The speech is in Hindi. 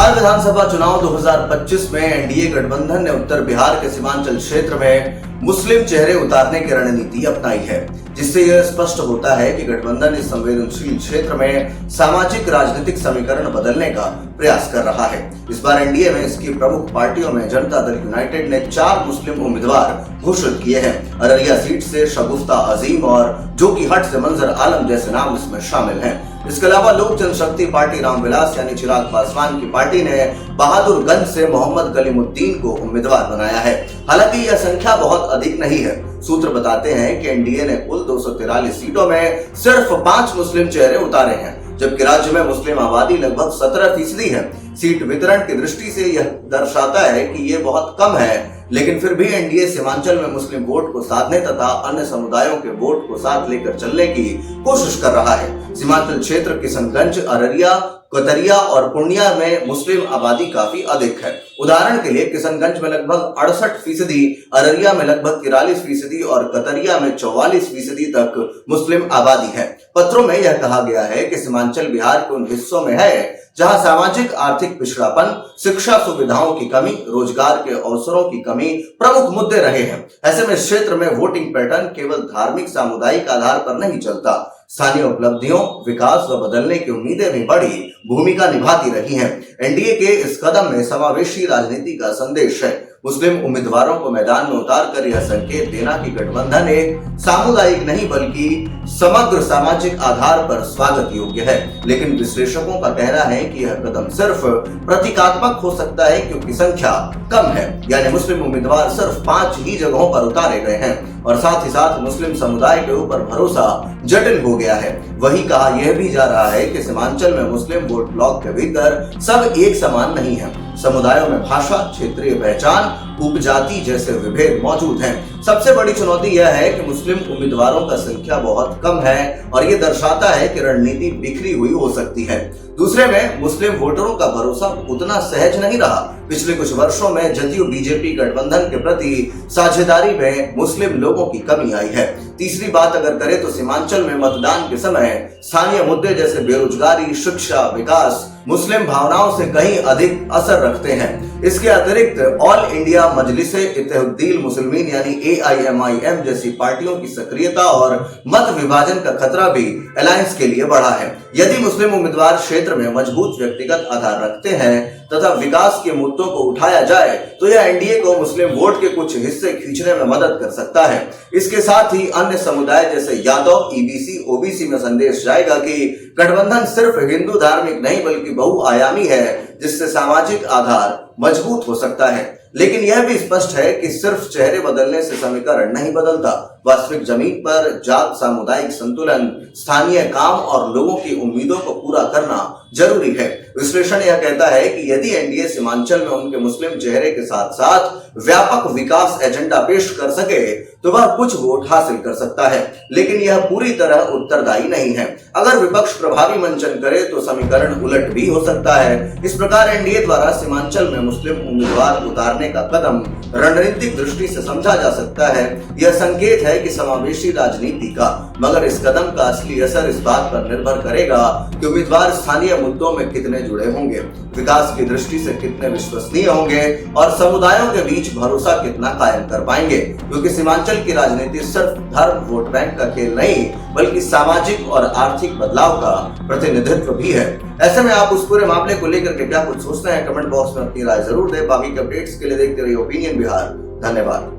बिहार विधानसभा चुनाव 2025 में एनडीए गठबंधन ने उत्तर बिहार के सीमांचल क्षेत्र में मुस्लिम चेहरे उतारने की रणनीति अपनाई है, जिससे यह स्पष्ट होता है कि गठबंधन इस संवेदनशील क्षेत्र में सामाजिक राजनीतिक समीकरण बदलने का प्रयास कर रहा है। इस बार एनडीए में इसकी प्रमुख पार्टियों में जनता दल यूनाइटेड ने 4 मुस्लिम उम्मीदवार घोषित किए हैं। अररिया सीट से शगुफ्ता अजीम और जो की हट से मंजर आलम जैसे नाम इसमें शामिल हैं। इसके अलावा लोक जनशक्ति पार्टी रामविलास यानी चिराग पासवान की पार्टी ने बहादुरगंज से मोहम्मद कलीमुद्दीन को उम्मीदवार बनाया है। हालांकि यह संख्या बहुत अधिक नहीं है। सूत्र बताते हैं कि एनडीए ने कुल 243 सीटों में सिर्फ 5 मुस्लिम चेहरे उतारे हैं, जबकि राज्य में मुस्लिम आबादी लगभग 17% है। सीट वितरण की दृष्टि से यह दर्शाता है कि ये बहुत कम है, लेकिन फिर भी एनडीए सीमांचल में मुस्लिम वोट को साधने तथा अन्य समुदायों के वोट को साथ लेकर चलने की कोशिश कर रहा है। सीमांचल क्षेत्र किशनगंज, अररिया, कतरिया और पूर्णिया में मुस्लिम आबादी काफी अधिक है। उदाहरण के लिए किशनगंज में लगभग 68%, अररिया में लगभग 43% और कतरिया में 44% तक मुस्लिम आबादी है। पत्रों में यह कहा गया है कि सीमांचल बिहार के उन हिस्सों में है जहां सामाजिक आर्थिक पिछड़ापन, शिक्षा सुविधाओं की कमी, रोजगार के अवसरों की कमी प्रमुख मुद्दे रहे हैं। ऐसे में इस क्षेत्र में वोटिंग पैटर्न केवल धार्मिक सामुदायिक आधार पर नहीं चलता। स्थानीय उपलब्धियों, विकास व बदलने की उम्मीदें भी बड़ी भूमिका निभाती रही हैं। एनडीए के इस कदम में समावेशी राजनीति का संदेश है। मुस्लिम उम्मीदवारों को मैदान में उतारकर यह संकेत देना कि गठबंधन एक सामुदायिक नहीं बल्कि समग्र सामाजिक आधार पर स्वागत योग्य है। लेकिन विश्लेषकों का कहना है कि यह कदम सिर्फ प्रतीकात्मक हो सकता है क्योंकि संख्या कम है, यानी मुस्लिम उम्मीदवार सिर्फ 5 ही जगहों पर उतारे गए हैं और साथ ही साथ मुस्लिम समुदाय के ऊपर भरोसा जटिल हो गया है। वही कहा यह भी जा रहा है कि सीमांचल में मुस्लिम वोट ब्लॉक के भीतर सब एक समान नहीं है। समुदायों में भाषा, क्षेत्रीय पहचान, उपजाति जैसे विभेद मौजूद हैं। सबसे बड़ी चुनौती यह है कि मुस्लिम उम्मीदवारों का संख्या बहुत कम है और यह दर्शाता है कि रणनीति बिखरी हुई हो सकती है। दूसरे में मुस्लिम वोटरों का भरोसा उतना सहज नहीं रहा। पिछले कुछ वर्षों में जदयू बीजेपी गठबंधन के प्रति साझेदारी में मुस्लिम लोगों की कमी आई है। तीसरी बात अगर करें तो सीमांचल में मतदान के समय स्थानीय मुद्दे जैसे बेरोजगारी, शिक्षा, विकास मुस्लिम भावनाओं से कहीं अधिक असर रखते हैं। इसके अतिरिक्त ऑल इंडिया मजलिसे इत्तेहादुल मुस्लिमीन यानी AIMIM जैसी पार्टियों की सक्रियता और मत विभाजन का खतरा भी अलायंस के लिए बढ़ा है। यदि मुस्लिम उम्मीदवार क्षेत्र में मजबूत व्यक्तिगत आधार रखते हैं तथा विकास के मुद्दों को उठाया जाए तो यह एनडीए को मुस्लिम वोट के कुछ हिस्से खींचने में मदद कर सकता है। इसके साथ ही अन्य समुदाय जैसे यादव, EBC, OBC में संदेश जाएगा कि गठबंधन सिर्फ हिंदू धार्मिक नहीं बल्कि बहुआयामी है, जिससे सामाजिक आधार मजबूत हो सकता है। लेकिन यह भी स्पष्ट है कि सिर्फ चेहरे बदलने से समीकरण नहीं बदलता। वास्तविक जमीन पर जात, सामुदायिक संतुलन, स्थानीय काम और लोगों की उम्मीदों को पूरा करना जरूरी है। विश्लेषण यह कहता है कि यदि एनडीए सीमांचल में उनके मुस्लिम चेहरे के साथ साथ व्यापक विकास एजेंडा पेश कर सके तो वह कुछ वोट हासिल कर सकता है, लेकिन यह पूरी तरह उत्तरदायी नहीं है। अगर विपक्ष प्रभावी मंचन करे तो समीकरण उलट भी हो सकता है। इस प्रकार एनडीए द्वारा सीमांचल में मुस्लिम उम्मीदवार उतारने का कदम रणनीतिक दृष्टि से समझा जा सकता है। यह संकेत है कि समावेशी राजनीति का, मगर इस कदम का असली असर इस बात पर निर्भर करेगा कि उम्मीदवार स्थानीय मुद्दों में कितने जुड़े होंगे, विकास की दृष्टि से कितने विश्वसनीय होंगे और समुदायों के बीच भरोसा कितना कायम कर पाएंगे। क्योंकि सीमांचल की राजनीति सिर्फ धर्म वोट बैंक का खेल नहीं बल्कि सामाजिक और आर्थिक बदलाव का प्रतिनिधित्व भी है। ऐसे में आप उस पूरे मामले को लेकर के क्या कुछ सोचते हैं, कमेंट बॉक्स में अपनी राय जरूर दें। बाकी के अपडेट्स के लिए देखते रहिए ओपिनियन बिहार। धन्यवाद।